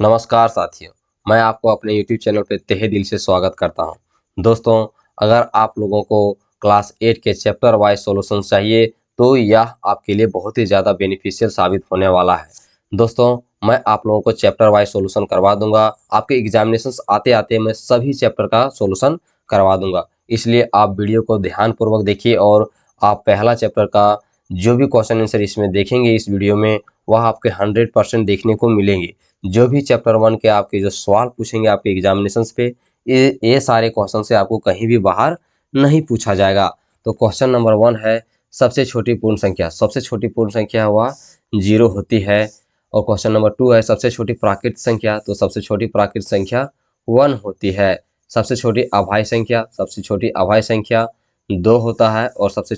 नमस्कार साथियों, मैं आपको अपने YouTube चैनल पे तहे दिल से स्वागत करता हूं। दोस्तों, अगर आप लोगों को क्लास 8 के चैप्टर वाइज सॉल्यूशन चाहिए तो यह आपके लिए बहुत ही ज़्यादा बेनिफिशियल साबित होने वाला है। दोस्तों, मैं आप लोगों को चैप्टर वाइज सॉल्यूशन करवा दूंगा। आपके एग्जामिनेशंस आते आते मैं सभी चैप्टर का सॉल्यूशन करवा दूंगा। इसलिए आप वीडियो को ध्यानपूर्वक देखिए और आप पहला चैप्टर का जो भी क्वेश्चन आंसर इसमें देखेंगे इस वीडियो में, वह आपके 100% देखने को मिलेंगे। जो भी चैप्टर 1 के आपके जो सवाल पूछेंगे आपके एग्जामिनेशंस पे, ये सारे क्वेश्चन से आपको कहीं भी बाहर नहीं पूछा जाएगा। तो क्वेश्चन नंबर 1 है, सबसे छोटी पूर्ण संख्या। सबसे छोटी पूर्ण संख्या हुआ 0 होती है। और क्वेश्चन नंबर 2 है, सबसे छोटी प्राकृत संख्या। तो सबसे छोटी प्राकृत संख्या 1 होती है। सबसे छोटी अभाज्य संख्या। सबसे छोटी अभाज्य संख्या 2 होता है। और सबसे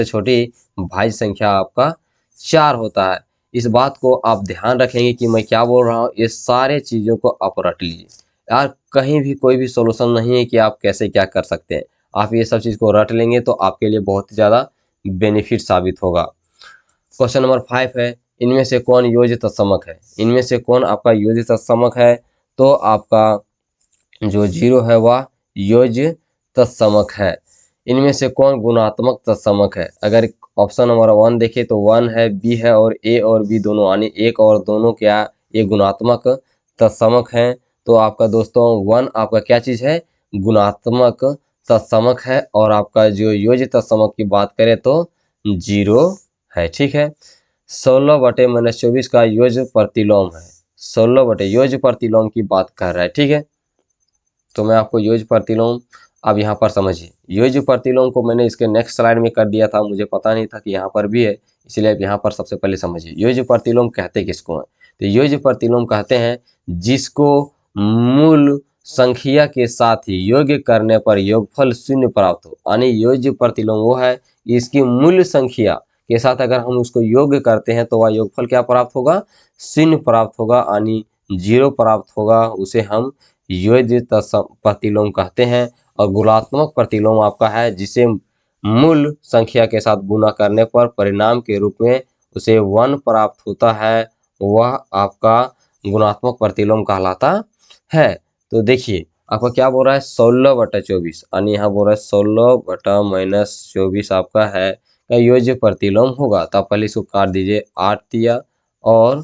छोटी भाज्य संख्या आपका 4 होता है। इस बात को आप ध्यान रखेंगे कि मैं क्या बोल रहा हूँ, ये सारे चीज़ों को आप रट लीजिए यार। कहीं भी कोई भी सॉल्यूशन नहीं है कि आप कैसे क्या कर सकते हैं। आप ये सब चीज़ को रट लेंगे तो आपके लिए बहुत ही ज़्यादा बेनिफिट साबित होगा। क्वेश्चन नंबर 5 है, इनमें से कौन योज्य तत्समक है। इनमें से कौन आपका योज्य तत्समक है। तो आपका जो 0 है वह योज्य तत्समक है। इनमें से कौन गुणात्मक तत्समक है। अगर ऑप्शन नंबर 1 देखें तो 1 है, बी है और ए और बी दोनों, यानी एक और दोनों क्या ये गुणात्मक तत्समक हैं। तो आपका दोस्तों 1 आपका क्या चीज़ है, गुणात्मक तत्समक है। और आपका जो योज्य तत्समक की बात करें तो 0 है। ठीक है, 16/-24 का योज्य प्रतिलोम है। 16 योज्य प्रतिलोम की बात कर रहा है। ठीक है, तो मैं आपको योज्य प्रतिलोम अब यहाँ पर समझिए। योज्य प्रतिलोम को मैंने इसके नेक्स्ट स्लाइड में कर दिया था, मुझे पता नहीं था कि यहाँ पर भी है, इसलिए अब यहाँ पर सबसे पहले समझिए योज्य प्रतिलोम कहते किसको हैं। तो योज्य प्रतिलोम कहते हैं जिसको मूल संख्या के साथ ही योग्य करने पर योगफल 0 प्राप्त हो। यानी योज्य प्रतिलोम वो है, इसकी मूल संख्या के साथ अगर हम उसको योग्य करते हैं तो वह योगफल क्या प्राप्त होगा, 0 प्राप्त होगा, यानी 0 प्राप्त होगा। उसे हम योज्य प्रतिलोम कहते हैं। और गुणात्मक प्रतिलोम आपका है जिसे मूल संख्या के साथ गुणा करने पर परिणाम के रूप में उसे 1 प्राप्त होता है, वह आपका गुणात्मक प्रतिलोम कहलाता है। तो देखिए आपका क्या बोल रहा है, 16/24, यानी यहाँ बोल रहा है 16/-24 आपका है का योज्य प्रतिलोम होगा। तो आप पहले इसको काट दीजिए, 8 दिया और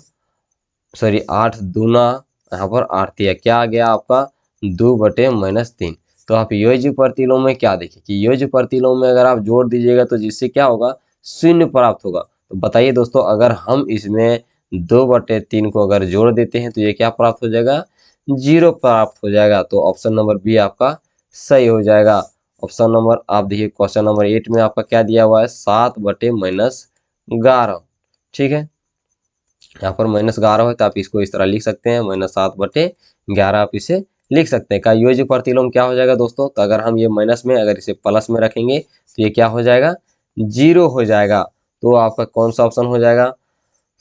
8 दूना, यहाँ पर 8 दिया, क्या आ गया आपका 2/-3। तो आप योज्य प्रतिलोम में क्या देखिए कि योज्य प्रतिलोम में अगर आप जोड़ दीजिएगा तो जिससे क्या होगा, 0 प्राप्त होगा। तो बताइए दोस्तों, अगर हम इसमें 2/3 को अगर जोड़ देते हैं तो ये क्या प्राप्त हो जाएगा, 0 प्राप्त हो जाएगा। तो ऑप्शन नंबर बी आपका सही हो जाएगा। ऑप्शन नंबर आप देखिए, क्वेश्चन नंबर 8 में आपका क्या दिया हुआ है, 7/-11। ठीक है, यहाँ पर -11 है तो आप इसको इस तरह लिख सकते हैं, -7/11 आप इसे लिख सकते हैं। का योज्य प्रतिलोम क्या हो जाएगा दोस्तों, तो अगर हम ये माइनस में अगर इसे प्लस में रखेंगे तो ये क्या हो जाएगा, 0 हो जाएगा। तो आपका कौन सा ऑप्शन हो जाएगा,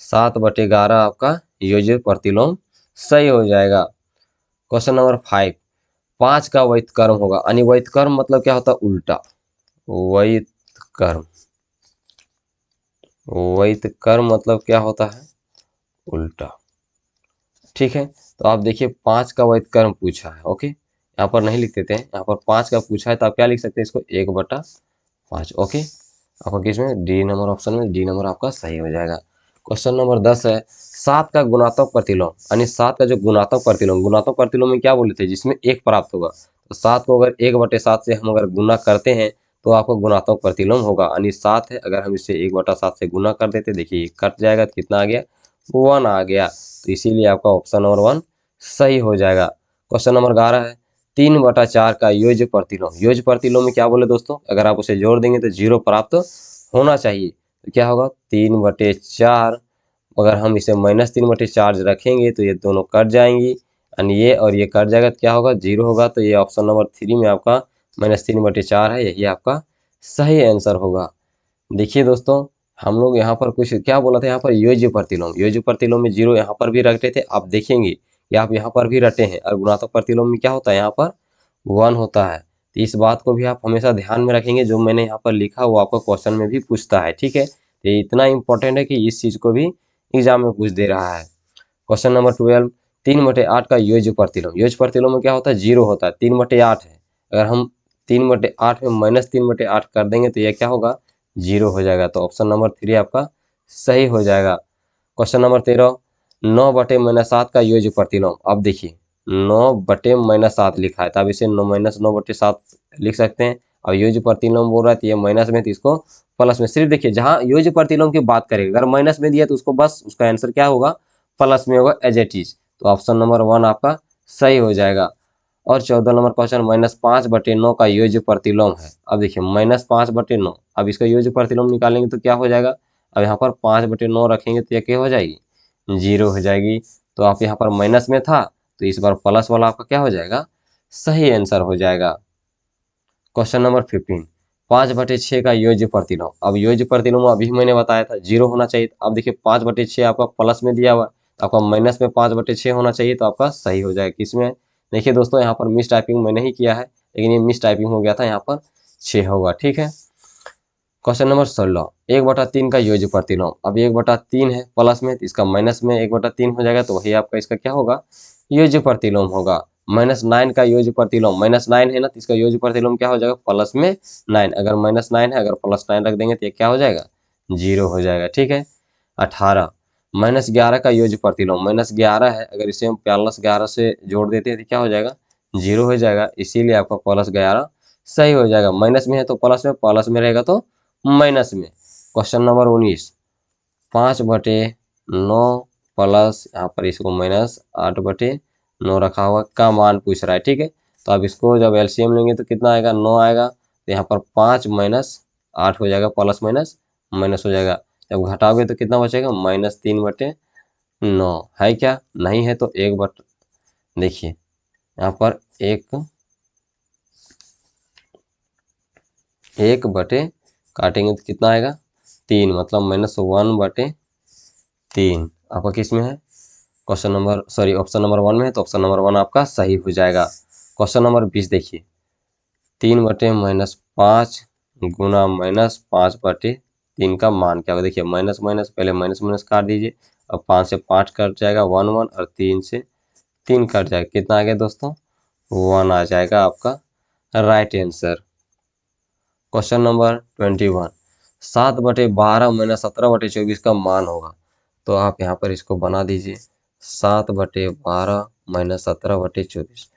7/11 आपका योज्य प्रतिलोम सही हो जाएगा। क्वेश्चन नंबर 5, 5 का व्युत्क्रम होगा। यानी व्युत्क्रम मतलब क्या होता है, उल्टा। व्युत्क्रम, व्युत्क्रम मतलब क्या होता है, उल्टा। ठीक है, तो आप देखिए 5 का व्युत्क्रम पूछा है। ओके, यहाँ पर नहीं लिख देते हैं, यहाँ पर 5 का पूछा है तो आप क्या लिख सकते हैं, इसको 1/5। ओके, आपका किसमें, डी नंबर ऑप्शन में, डी नंबर आपका सही हो जाएगा। क्वेश्चन नंबर 10 है, 7 का गुणात्मक प्रतिलोम। यानी 7 का जो गुणात्मक प्रतिलोम, गुणात्मक प्रतिलोम में क्या बोले थे, जिसमें 1 प्राप्त होगा। तो 7 को अगर 1/7 से हम अगर गुना करते हैं तो आपको गुणात्मक प्रतिलोम होगा। यानी 7 है, अगर हम इसे 1/7 से गुना कर देते, देखिए कट जाएगा तो कितना आ गया, 1 आ गया। तो इसीलिए आपका ऑप्शन नंबर 1 सही हो जाएगा। क्वेश्चन नंबर 11 है, 3/4 का योज्य प्रतिलोम। योज्य प्रतिलोम में क्या बोले दोस्तों, अगर आप उसे जोड़ देंगे तो 0 प्राप्त होना चाहिए। तो क्या होगा, 3/4, अगर हम इसे -3/4 रखेंगे तो ये दोनों कट जाएंगी, यानी ये और ये कट जाएगा तो क्या होगा, 0 होगा। तो ये ऑप्शन नंबर 3 में आपका -3/4 है, यही आपका सही आंसर होगा। देखिए दोस्तों, हम लोग यहाँ पर कुछ क्या बोला था, यहाँ पर योज्य प्रतिलोम, योज्य प्रतिलोम में 0 यहाँ पर भी रखते थे। आप देखेंगे कि आप यहाँ पर भी रटे हैं। और गुणात्मक प्रतिलोम में क्या होता है, यहाँ पर 1 होता है। तो इस बात को भी आप हमेशा ध्यान में रखेंगे, जो मैंने यहाँ पर लिखा वो आपको क्वेश्चन में भी पूछता है। ठीक है, तो ये इतना इंपॉर्टेंट है कि इस चीज़ को भी एग्जाम में पूछ दे रहा है। क्वेश्चन नंबर 12, 3/8 का योज्य प्रतिलोम। योज्य प्रतिलोम में क्या होता है, 0 होता है। 3/8 है, अगर हम 3/8 में -3/8 कर देंगे तो यह क्या होगा, 0 हो जाएगा। तो ऑप्शन नंबर 3 आपका सही हो जाएगा। क्वेश्चन नंबर 13, 9/-7 का योज्य प्रतिलोम। अब देखिए 9/-7 लिखा है, तो अब इसे 9/7 लिख सकते हैं। और योज्य प्रतिलोम बोल रहा है तो ये माइनस में, तो इसको प्लस में। सिर्फ देखिए जहां योज्य प्रतिलोम की बात करेंगे, अगर माइनस में दिया तो उसको बस उसका आंसर क्या होगा, प्लस में होगा, एज इट इज। तो ऑप्शन नंबर 1 आपका सही हो जाएगा। और 14 नंबर क्वेश्चन, -5/9 का योज्य प्रतिलोम है। अब देखिए -5/9, अब इसका योज्य प्रतिलोम निकालेंगे तो क्या हो जाएगा, अब यहाँ पर 5/9 रखेंगे तो यह क्या हो जाएगी, 0 हो जाएगी। तो आप यहाँ पर माइनस में था तो इस बार प्लस वाला आपका क्या हो जाएगा, सही आंसर हो जाएगा। क्वेश्चन नंबर 15, 5/6 का योज्य प्रतिलोम। अब योज्य प्रतिलोम अभी मैंने बताया था 0 होना चाहिए। अब देखिए 5/6 आपका प्लस में दिया हुआ है, तो आपका माइनस में 5/6 होना चाहिए, तो आपका सही हो जाएगा। किसमें, देखिए दोस्तों यहाँ पर मिस टाइपिंग मैंने ही किया है, लेकिन ये मिस टाइपिंग हो गया था, यहाँ पर 6 होगा, ठीक है। क्वेश्चन नंबर 16, 1/3 का योज्य प्रतिलोम। अब 1/3 है प्लस में, तो इसका माइनस में 1/3 हो जाएगा, तो वही आपका इसका क्या होगा, योज्य प्रतिलोम होगा। -9 का योज्य प्रतिलोम, -9 है ना, तो इसका योज्य प्रतिलोम क्या हो जाएगा, प्लस में 9। अगर -9 है, अगर +9 रख देंगे तो ये क्या हो जाएगा, 0 हो जाएगा, ठीक है। 18, -11 का योज्य प्रतिलोम। -11 है, अगर इसे हम +11 से जोड़ देते हैं तो क्या हो जाएगा, 0 हो जाएगा। इसीलिए आपका +11 सही हो जाएगा। माइनस में है तो प्लस में रहेगा तो माइनस में। क्वेश्चन नंबर 19, 5/9 प्लस यहाँ पर इसको -8/9 रखा हुआ का मान पूछ रहा है, ठीक है। तो अब इसको जब एलसीएम लेंगे तो कितना आएगा, 9 आएगा। तो यहाँ पर 5 - 8 हो जाएगा, प्लस माइनस माइनस हो जाएगा। जब घटाओगे तो कितना बचेगा, -3/9 है क्या, नहीं है तो देखिए यहाँ पर एक बटे काटेंगे तो कितना आएगा, 3, मतलब -1/3 आपका किस में है, ऑप्शन नंबर 1 में है, तो ऑप्शन नंबर 1 आपका सही हो जाएगा। क्वेश्चन नंबर 20 देखिए, 3/-5 गुना -5/3 का मान क्या होगा। देखिए माइनस माइनस, पहले माइनस माइनस काट दीजिए। अब 5 से 5 कट जाएगा 1 1, और 3 से 3 कट जाएगा, कितना आ गया दोस्तों, 1 आ जाएगा आपका राइट आंसर। क्वेश्चन नंबर 21, 7/12 - 17/24 का मान होगा। तो आप यहाँ पर इसको बना दीजिए, 7/12 - 17/24।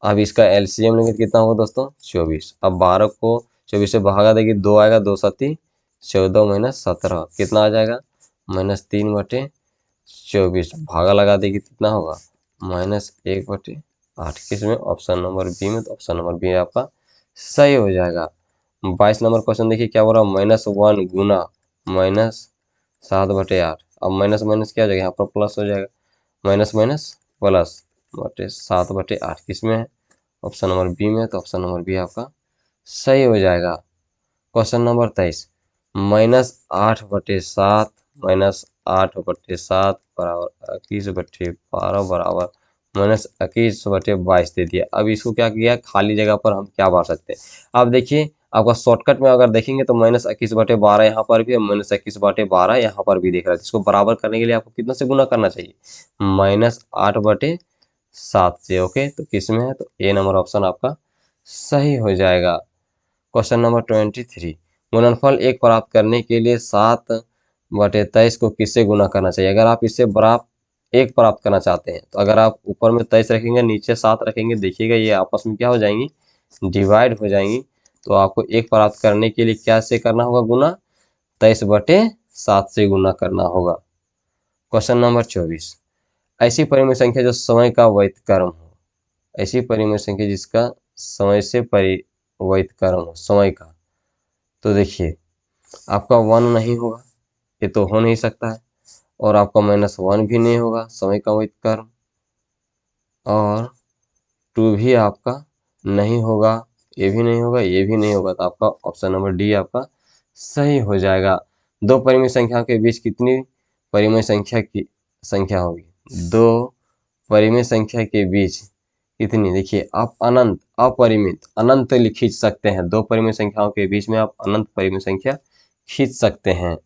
अब इसका एलसीएम लेंगे तो कितना होगा दोस्तों, 24। अब 12 को 24 से भागा देंगे, 2 आएगा, 2 7 14 - 17 कितना आ जाएगा, -3/24। भागा लगा देगी कितना होगा, -1/8। किसमें, ऑप्शन नंबर बी में। तो ऑप्शन नंबर बी आपका सही हो जाएगा। 22 नंबर क्वेश्चन देखिए क्या हो रहा है, -1 गुना -7/8। अब माइनस माइनस क्या हो जाएगा, यहाँ पर प्लस हो जाएगा, माइनस माइनस प्लस 7/8 किसमें है, ऑप्शन नंबर बी में। तो ऑप्शन नंबर बी आपका सही हो जाएगा। क्वेश्चन नंबर 23, -8/7 -8/7 बराबर 21/12 बराबर -21/22 दे दिया। अब इसको क्या किया, खाली जगह पर हम क्या भर सकते हैं। अब देखिए आपका शॉर्टकट में अगर देखेंगे तो -21/12 यहाँ पर भी है, -21/12 यहाँ पर भी दिख रहा है। इसको बराबर करने के लिए आपको कितना से गुना करना चाहिए, -8/7 से। ओके, तो किस में है, तो ए नंबर ऑप्शन आपका सही हो जाएगा। क्वेश्चन नंबर 23, गुणनफल 1 प्राप्त करने के लिए 7/23 को किससे गुना करना चाहिए। अगर आप इससे बराबर 1 प्राप्त करना चाहते हैं तो अगर आप ऊपर में 23 रखेंगे, नीचे 7 रखेंगे, देखिएगा ये आपस में क्या हो जाएंगी, डिवाइड हो जाएंगी। तो आपको 1 प्राप्त करने के लिए क्या से करना होगा गुना, 23/7 से गुना करना होगा। क्वेश्चन नंबर 24, ऐसी परिमेय संख्या जो समय का व्युत्क्रम हो। ऐसी परिमेय संख्या जिसका समय से व्युत्क्रम हो, समय का। तो देखिए आपका 1 नहीं होगा, ये तो हो नहीं सकता है। और आपका -1 भी नहीं होगा समय का व्युत्क्रम, और 2 भी आपका नहीं होगा, ये भी नहीं होगा, ये भी नहीं होगा। तो आपका ऑप्शन नंबर डी आपका सही हो जाएगा। दो परिमेय संख्याओं के बीच कितनी परिमेय संख्या होगी, दो परिमेय संख्या के बीच कितनी, देखिए आप अनंत, अपरिमित, अनंत खींच सकते हैं। दो परिमेय संख्याओं के बीच में आप अनंत परिमेय संख्या खींच सकते हैं,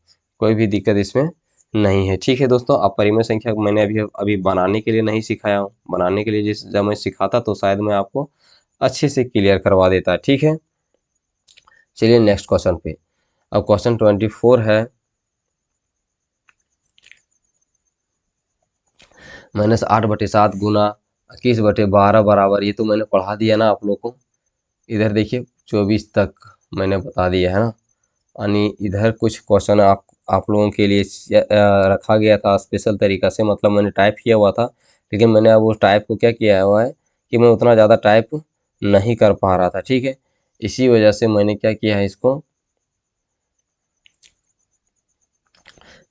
कोई भी दिक्कत इसमें नहीं है। ठीक है दोस्तों, अब परिमेय संख्या मैंने अभी बनाने के लिए नहीं सिखाया हूँ। बनाने के लिए जब मैं सिखाता तो शायद मैं आपको अच्छे से क्लियर करवा देता। ठीक है, चलिए नेक्स्ट क्वेश्चन पे। अब क्वेश्चन 24 है, -8/7 गुना 21/12 बराबर, ये तो मैंने पढ़ा दिया ना आप लोग को। इधर देखिए 24 तक मैंने बता दिया है ना। यानी इधर कुछ क्वेश्चन आप लोगों के लिए रखा गया था स्पेशल तरीका से, मतलब मैंने टाइप किया हुआ था, लेकिन मैंने अब उस टाइप को क्या किया हुआ है कि मैं उतना ज़्यादा टाइप नहीं कर पा रहा था। ठीक है, इसी वजह से मैंने क्या किया है इसको।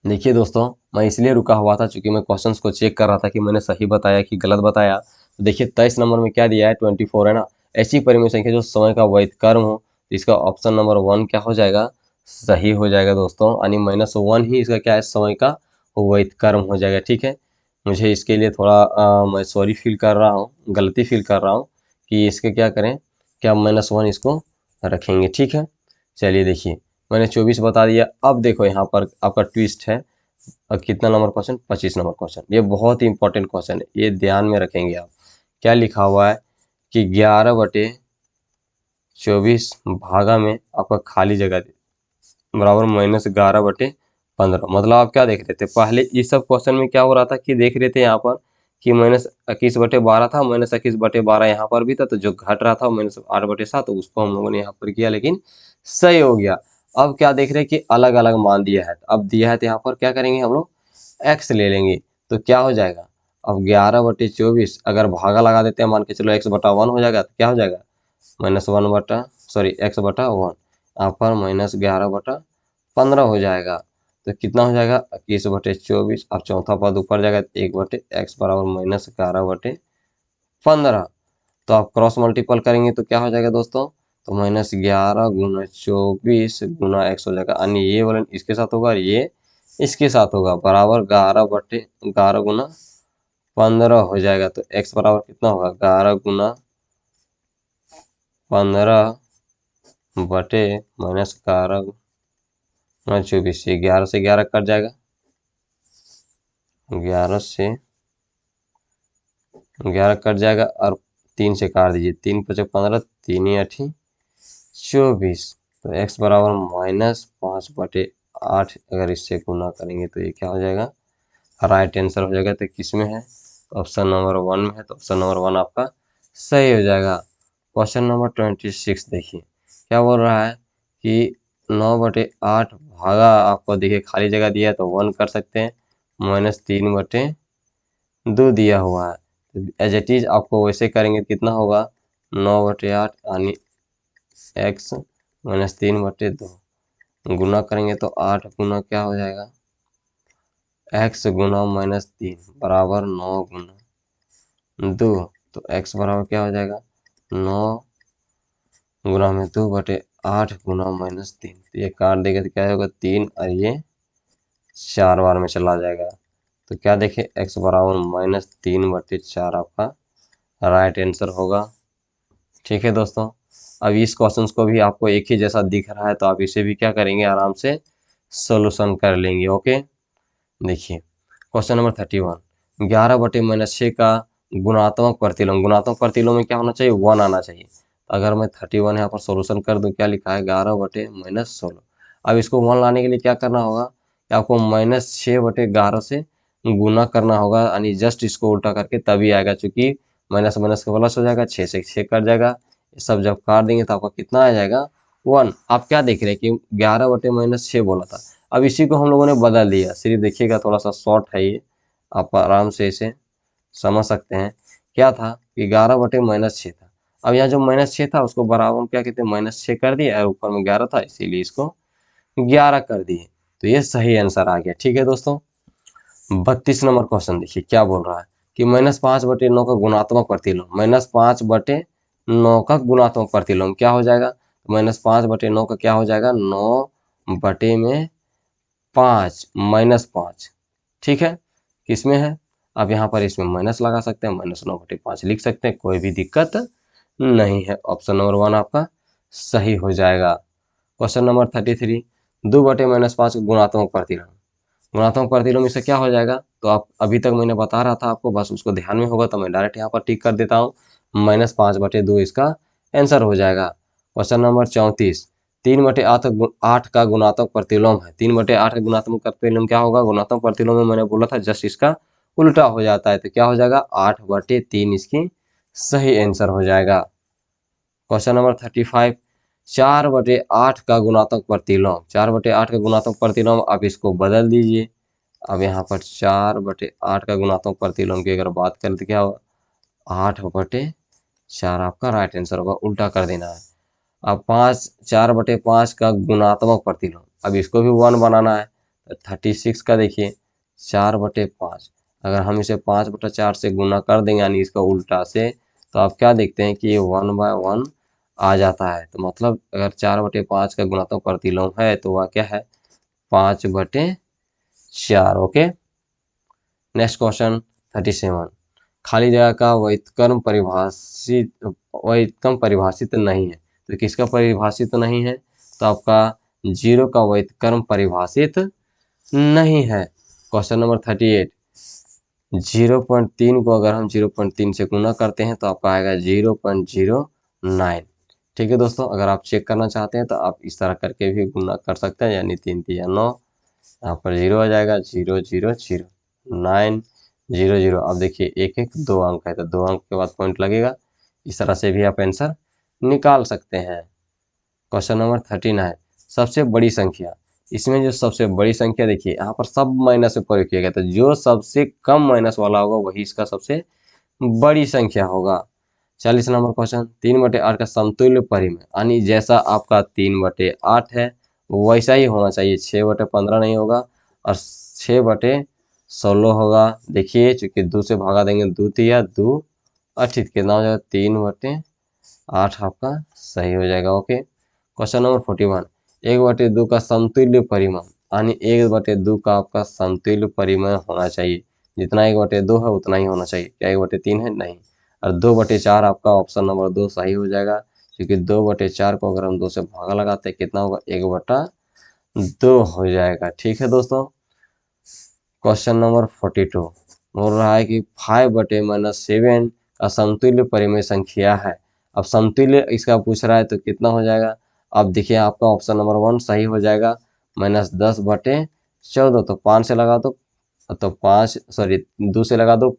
देखिए दोस्तों, मैं इसलिए रुका हुआ था क्योंकि मैं क्वेश्चंस को चेक कर रहा था कि मैंने सही बताया कि गलत बताया। तो देखिए 23 नंबर में क्या दिया है, 24 है ना। ऐसी परिमेय संख्या जो समय का वैध कर्म हो, तो इसका ऑप्शन नंबर 1 क्या हो जाएगा, सही हो जाएगा दोस्तों। यानी -1 ही इसका क्या है, समय का वैध कर्म हो जाएगा। ठीक है, मुझे इसके लिए थोड़ा मैं सॉरी फील कर रहा हूँ, गलती फील कर रहा हूँ कि इसके क्या करें, क्या -1 इसको रखेंगे। ठीक है, चलिए देखिए मैंने 24 बता दिया। अब देखो यहाँ पर आपका ट्विस्ट है। और कितना नंबर क्वेश्चन, 25 नंबर क्वेश्चन। ये बहुत ही इंपॉर्टेंट क्वेश्चन है, ये ध्यान में रखेंगे आप। क्या लिखा हुआ है कि 11/24 भागा में आपका खाली जगह बराबर -11/15। मतलब आप क्या देख रहे थे, पहले इस सब क्वेश्चन में क्या हो रहा था कि देख रहे थे यहाँ पर कि -21/12 था, -21/12 यहाँ पर भी था, तो जो घट रहा था -8/7, तो उसको हम लोगों ने यहाँ पर किया, लेकिन सही हो गया। अब क्या देख रहे हैं कि अलग अलग मान दिया है, अब दिया है तो यहाँ पर क्या करेंगे हम लोग, x ले लेंगे। तो क्या हो जाएगा, अब 11/24 अगर भागा लगा देते हैं, मान के चलो x/1 हो जाएगा, तो क्या हो जाएगा x/1 यहाँ पर -11/15 हो जाएगा। तो कितना हो जाएगा 21/24। अब चौथा पद ऊपर जाएगा, 1/x बराबर -11/15। तो आप क्रॉस मल्टीपल करेंगे तो क्या हो जाएगा दोस्तों, तो -11 गुना 24 गुना x हो जाएगा। यानी ये वाला इसके साथ होगा और ये इसके साथ होगा, बराबर 11/11 गुना 15 हो जाएगा। तो x बराबर कितना होगा, 11 गुना 15 बटे -11 गुना 24। 11 से 11 कट जाएगा, 11 से 11 कट जाएगा, और 3 से काट दीजिए, 3 × 5 = 15, 3 × 8 = 24। तो x बराबर -5/8 अगर इससे गुना करेंगे तो ये क्या हो जाएगा, राइट आंसर हो जाएगा। तो किस में है, ऑप्शन नंबर 1 में है, तो ऑप्शन नंबर 1 आपका सही हो जाएगा। क्वेश्चन नंबर 26 देखिए क्या बोल रहा है कि 9/8 भागा, आपको देखिए खाली जगह दिया है तो 1 कर सकते हैं, -3/2 दिया हुआ है। एज इट इज आपको वैसे करेंगे कितना होगा, 9/8 यानी x -3/2 गुना करेंगे तो 8 गुना क्या हो जाएगा, x गुना -3 बराबर 9 गुना 2। तो x बराबर क्या हो जाएगा, 9 गुना में 2/8 गुना -3। तो ये काट देगा तो क्या होगा, 3 और ये 4 बार में चला जाएगा। तो क्या देखे, x बराबर -3/4 आपका राइट आंसर होगा। ठीक है दोस्तों, अब इस क्वेश्चन को भी आपको एक ही जैसा दिख रहा है, तो आप इसे भी क्या करेंगे, आराम से सोल्यूशन कर लेंगे। ओके, देखिए क्वेश्चन नंबर 31, 11/-6 का गुणात्मक प्रतिलोम। गुणात्मक प्रतिलोम में क्या होना चाहिए, 1 आना चाहिए। अगर मैं 31 यहाँ पर सोल्यूशन कर दूं, क्या लिखा है, 11/-16। अब इसको 1 लाने के लिए क्या करना होगा कि आपको -6/11 से गुना करना होगा, यानी जस्ट इसको उल्टा करके तभी आएगा, चूंकि माइनस माइनस का प्लस हो जाएगा, 6 से 6 कट जाएगा। ये सब जब काट देंगे तो आपका कितना आ जाएगा, 1। आप क्या देख रहे हैं कि 11/-6 बोला था, अब इसी को हम लोगों ने बदल दिया। सिर्फ देखिएगा, थोड़ा सा शॉर्ट है ये, आप आराम से इसे समझ सकते हैं। क्या था कि 11/-6 था, अब यहाँ जो -6 था उसको बराबर में क्या कहते हैं, -6 कर दिए, और ऊपर में 11 था, इसीलिए इसको 11 कर दिए। तो ये सही आंसर आ गया। ठीक है दोस्तों, 32 नंबर क्वेश्चन देखिए क्या बोल रहा है कि -5/9 का गुणात्मक प्रतिलोम। -5/9 का गुणात्मक प्रतिलोम क्या हो जाएगा, -5/9 का क्या हो जाएगा, 9/5 -5। ठीक है, किसमें है, आप यहाँ पर इसमें माइनस लगा सकते हैं, -9/5 लिख सकते हैं, कोई भी दिक्कत नहीं है। ऑप्शन नंबर 1 आपका सही हो जाएगा। क्वेश्चन नंबर 33, 2/-5 का गुणात्मक प्रतिलोम। गुणात्मक प्रतिलोम इससे क्या हो जाएगा, तो आप अभी तक मैंने बता रहा था आपको, बस उसको ध्यान में होगा तो मैं डायरेक्ट यहाँ पर टिक कर देता हूँ। -5/2 इसका आंसर हो जाएगा। क्वेश्चन नंबर 34, 3/8 का गुणात्मक प्रतिलोम है। 3/8 का गुणात्मक प्रतिलोम क्या होगा, गुणात्मक प्रतिलोम में मैंने बोला था जस्ट इसका उल्टा हो जाता है, तो क्या हो जाएगा 8/3 इसकी सही आंसर हो जाएगा। क्वेश्चन नंबर 35, 4/8 का गुणात्मक प्रतिलोम। 4/8 का गुणात्मक प्रतिलोम, आप इसको बदल दीजिए। अब यहाँ पर 4/8 का गुणात्मक प्रतिलोम की अगर बात करें तो क्या होगा, 8/4 आपका राइट आंसर होगा, उल्टा कर देना है। अब 4/5 का गुणात्मक प्रतिलोम, अब इसको भी 1 बनाना है, तो 36 का देखिए 4/5, अगर हम इसे 5/4 से गुना कर देंगे यानी इसका उल्टा से, तो आप क्या देखते हैं कि ये 1/1 आ जाता है। तो मतलब अगर 4/5 का गुणात्मक प्रतिलोम है तो वह क्या है, 5/4। ओके, नेक्स्ट क्वेश्चन 37, खाली जगह का व्युत्क्रम परिभाषित नहीं है, तो किसका परिभाषित नहीं है, तो आपका 0 का व्युत्क्रम परिभाषित नहीं है। क्वेश्चन नंबर 38, 0.3 को अगर हम 0.3 से गुना करते हैं तो आपका आएगा 0.09। ठीक है दोस्तों, अगर आप चेक करना चाहते हैं तो आप इस तरह करके भी गुना कर सकते हैं, यानी 3 3 9, यहाँ पर 0 आ जाएगा, 0 0 0 9 0 0। अब देखिए 1 1 2 अंक है, तो 2 अंक के बाद पॉइंट लगेगा। इस तरह से भी आप आंसर निकाल सकते हैं। क्वेश्चन नंबर 39, सबसे बड़ी संख्या। इसमें जो सबसे बड़ी संख्या देखिए यहाँ पर सब माइनस में प्रयोग किया गया, तो जो सबसे कम माइनस वाला होगा वही इसका सबसे बड़ी संख्या होगा। 40 नंबर क्वेश्चन, 3/8 का समतुल्य परिमेय, यानी जैसा आपका 3/8 है वैसा ही होना चाहिए, 6/15 नहीं होगा और 6/16 होगा। देखिए चूंकि 2 से भागा देंगे, 2 तिया 2 अठित, कितना हो जाएगा 3/8 आपका सही हो जाएगा। ओके, क्वेश्चन नंबर 41, 1/2 का समतुल्य परिमेय, यानी 1/2 का आपका समतुल्य परिमेय होना चाहिए, जितना 1/2 है उतना ही होना चाहिए। क्या 1/3 है, नहीं। और 2/4 आपका ऑप्शन नंबर 2 सही हो जाएगा, क्योंकि 2/4 को अगर हम 2 से भागा लगाते हैं कितना होगा, 1/2 हो जाएगा। ठीक है दोस्तों, क्वेश्चन नंबर 42 बोल रहा है कि 5/-7 का समतुल्य परिमेय संख्या है। अब समतुल्य इसका पूछ रहा है तो कितना हो जाएगा, अब देखिए आपका ऑप्शन नंबर 1 सही हो जाएगा, -10/14, तो 5 से लगा दो, तो 2 से लगा दो,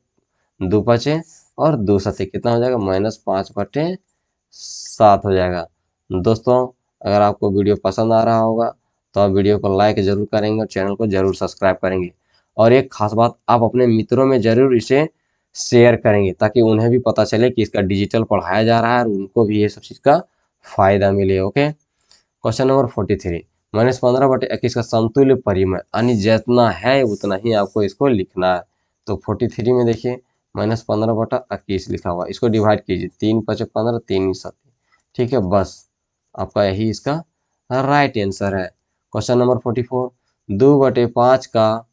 2 5 और 2 7 कितना हो जाएगा, -5/7 हो जाएगा। दोस्तों अगर आपको वीडियो पसंद आ रहा होगा तो आप वीडियो को लाइक जरूर करेंगे और चैनल को जरूर सब्सक्राइब करेंगे। और एक खास बात, आप अपने मित्रों में जरूर इसे शेयर करेंगे ताकि उन्हें भी पता चले कि इसका डिजिटल पढ़ाया जा रहा है और उनको भी ये सब चीज़ का फायदा मिले। ओके, क्वेश्चन नंबर 43, -15/21 का समतुल्य परिमेय, यानी जितना है उतना ही आपको इसको लिखना है। तो 43 में देखिए -15/21 लिखा हुआ, इसको डिवाइड कीजिए, 3 5 15, 3 7। ठीक है, बस आपका यही इसका राइट आंसर है। क्वेश्चन नंबर 44, 2/5 का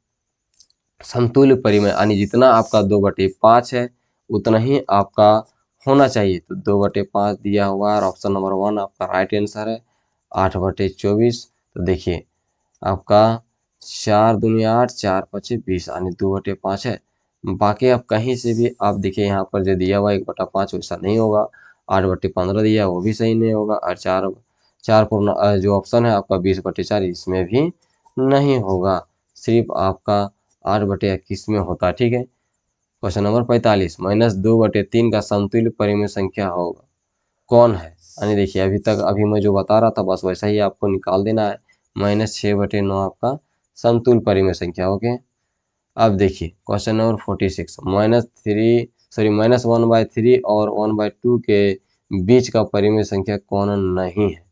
समतुल्य परिमेय, यानी जितना आपका 2/5 है उतना ही आपका होना चाहिए। तो 2/5 दिया हुआ है और ऑप्शन नंबर 1 आपका राइट आंसर है, 8/24। तो देखिए आपका 4 दूनी 8, 4 5 20, यानी 2/5 है। बाकी आप कहीं से भी आप देखिए यहाँ पर जो दिया हुआ 1/5 वैसा नहीं होगा, 8/15 दिया वो भी सही नहीं होगा, और 4 4 पूर्ण जो ऑप्शन है आपका 20/4 इसमें भी नहीं होगा, सिर्फ आपका 8/21 में होता है। ठीक है, क्वेश्चन नंबर 45, -2/3 का समतुल्य परिमेय संख्या होगा कौन है, यानी देखिए अभी मैं जो बता रहा था बस वैसा ही आपको निकाल देना है। -6/9 आपका समतुल्य परिमेय संख्या। ओके, अब देखिए क्वेश्चन नंबर 46, -1/3 और 1/2 के बीच का परिमेय संख्या कौन नहीं है,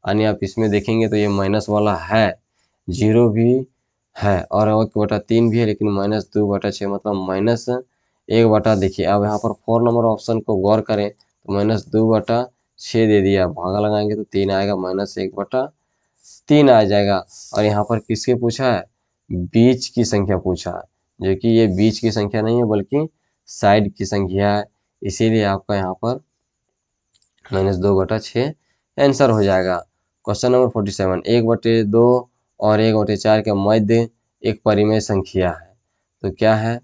यानी आप इसमें देखेंगे तो ये माइनस वाला है, 0 भी है और 1/3 भी है, लेकिन -2/6 मतलब -1 देखिए अब यहाँ पर 4 नंबर ऑप्शन को गौर करें तो -2/6 दे दिया, भागा लगाएंगे तो 3 आएगा, -1/3 आ जाएगा। और यहाँ पर किसके पूछा है, बीच की संख्या पूछा है, जो कि ये बीच की संख्या नहीं है बल्कि साइड की संख्या है, इसीलिए आपका यहाँ पर -2/6 आंसर हो जाएगा। क्वेश्चन नंबर 47, 1/2 और 1/4 के मध्य एक परिमेय संख्या है। तो क्या है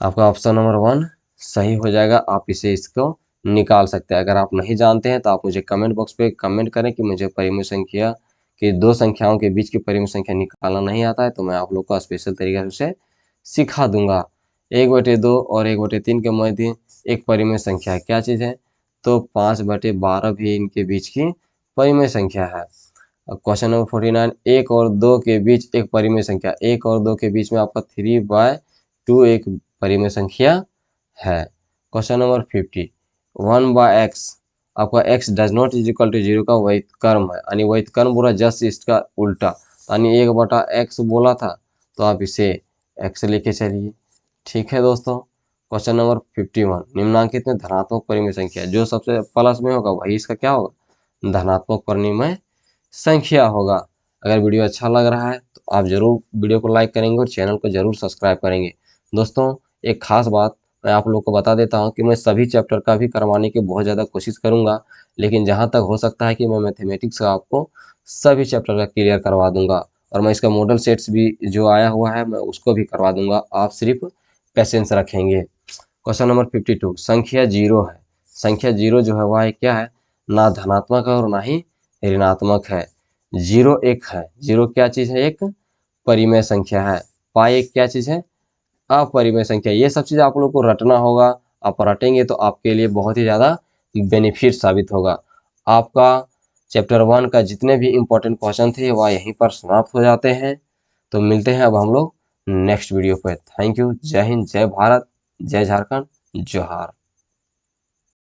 आपका ऑप्शन नंबर 1 सही हो जाएगा। आप इसको निकाल सकते हैं। अगर आप नहीं जानते हैं तो आप मुझे कमेंट बॉक्स पे कमेंट करें कि मुझे परिमेय संख्या कि दो संख्याओं के बीच की परिमेय संख्या निकालना नहीं आता है, तो मैं आप लोग को स्पेशल तरीके से उसे सिखा दूंगा। 1/2 और 1/3 के मध्य एक परिमेय संख्या है, क्या चीज़ है? तो 5/12 भी इनके बीच की परिमेय संख्या है। अब क्वेश्चन नंबर 49, 1 और 2 के बीच एक परिमेय संख्या, 1 और 2 के बीच में आपका 3/2 एक परिमेय संख्या है। क्वेश्चन नंबर 50, 1/x आपका x does not is equal to 0 का व्युत्क्रम है, यानी व्युत्क्रम बोला जस्ट इसका उल्टा, यानी 1/x बोला था तो आप इसे x लेके चलिए। ठीक है दोस्तों। क्वेश्चन नंबर 51, निम्नांकित में धनात्मक परिमेय संख्या, जो सबसे प्लस में होगा वही इसका क्या होगा? धनात्मक परिमेय संख्या होगा। अगर वीडियो अच्छा लग रहा है तो आप जरूर वीडियो को लाइक करेंगे और चैनल को जरूर सब्सक्राइब करेंगे। दोस्तों एक खास बात मैं आप लोग को बता देता हूं कि मैं सभी चैप्टर का भी करवाने की बहुत ज़्यादा कोशिश करूंगा, लेकिन जहां तक हो सकता है कि मैं मैथमेटिक्स का आपको सभी चैप्टर का क्लियर करवा दूंगा, और मैं इसका मॉडल सेट्स भी जो आया हुआ है मैं उसको भी करवा दूंगा। आप सिर्फ पेशेंस रखेंगे। क्वेश्चन नंबर 52, संख्या 0 है। संख्या 0 जो है वह क्या है? ना धनात्मक है और ना ही ऋणात्मक है। 0 एक है। 0 क्या चीज़ है? एक परिमेय संख्या है। पाई एक क्या चीज़ है? अपरिमेय संख्या। ये सब चीज़ आप लोग को रटना होगा। आप रटेंगे तो आपके लिए बहुत ही ज़्यादा बेनिफिट साबित होगा। आपका चैप्टर 1 का जितने भी इम्पोर्टेंट क्वेश्चन थे वह यहीं पर समाप्त हो जाते हैं। तो मिलते हैं अब हम लोग नेक्स्ट वीडियो पर। Thank you. जय हिंद, जय भारत, जय झारखंड, जोहार।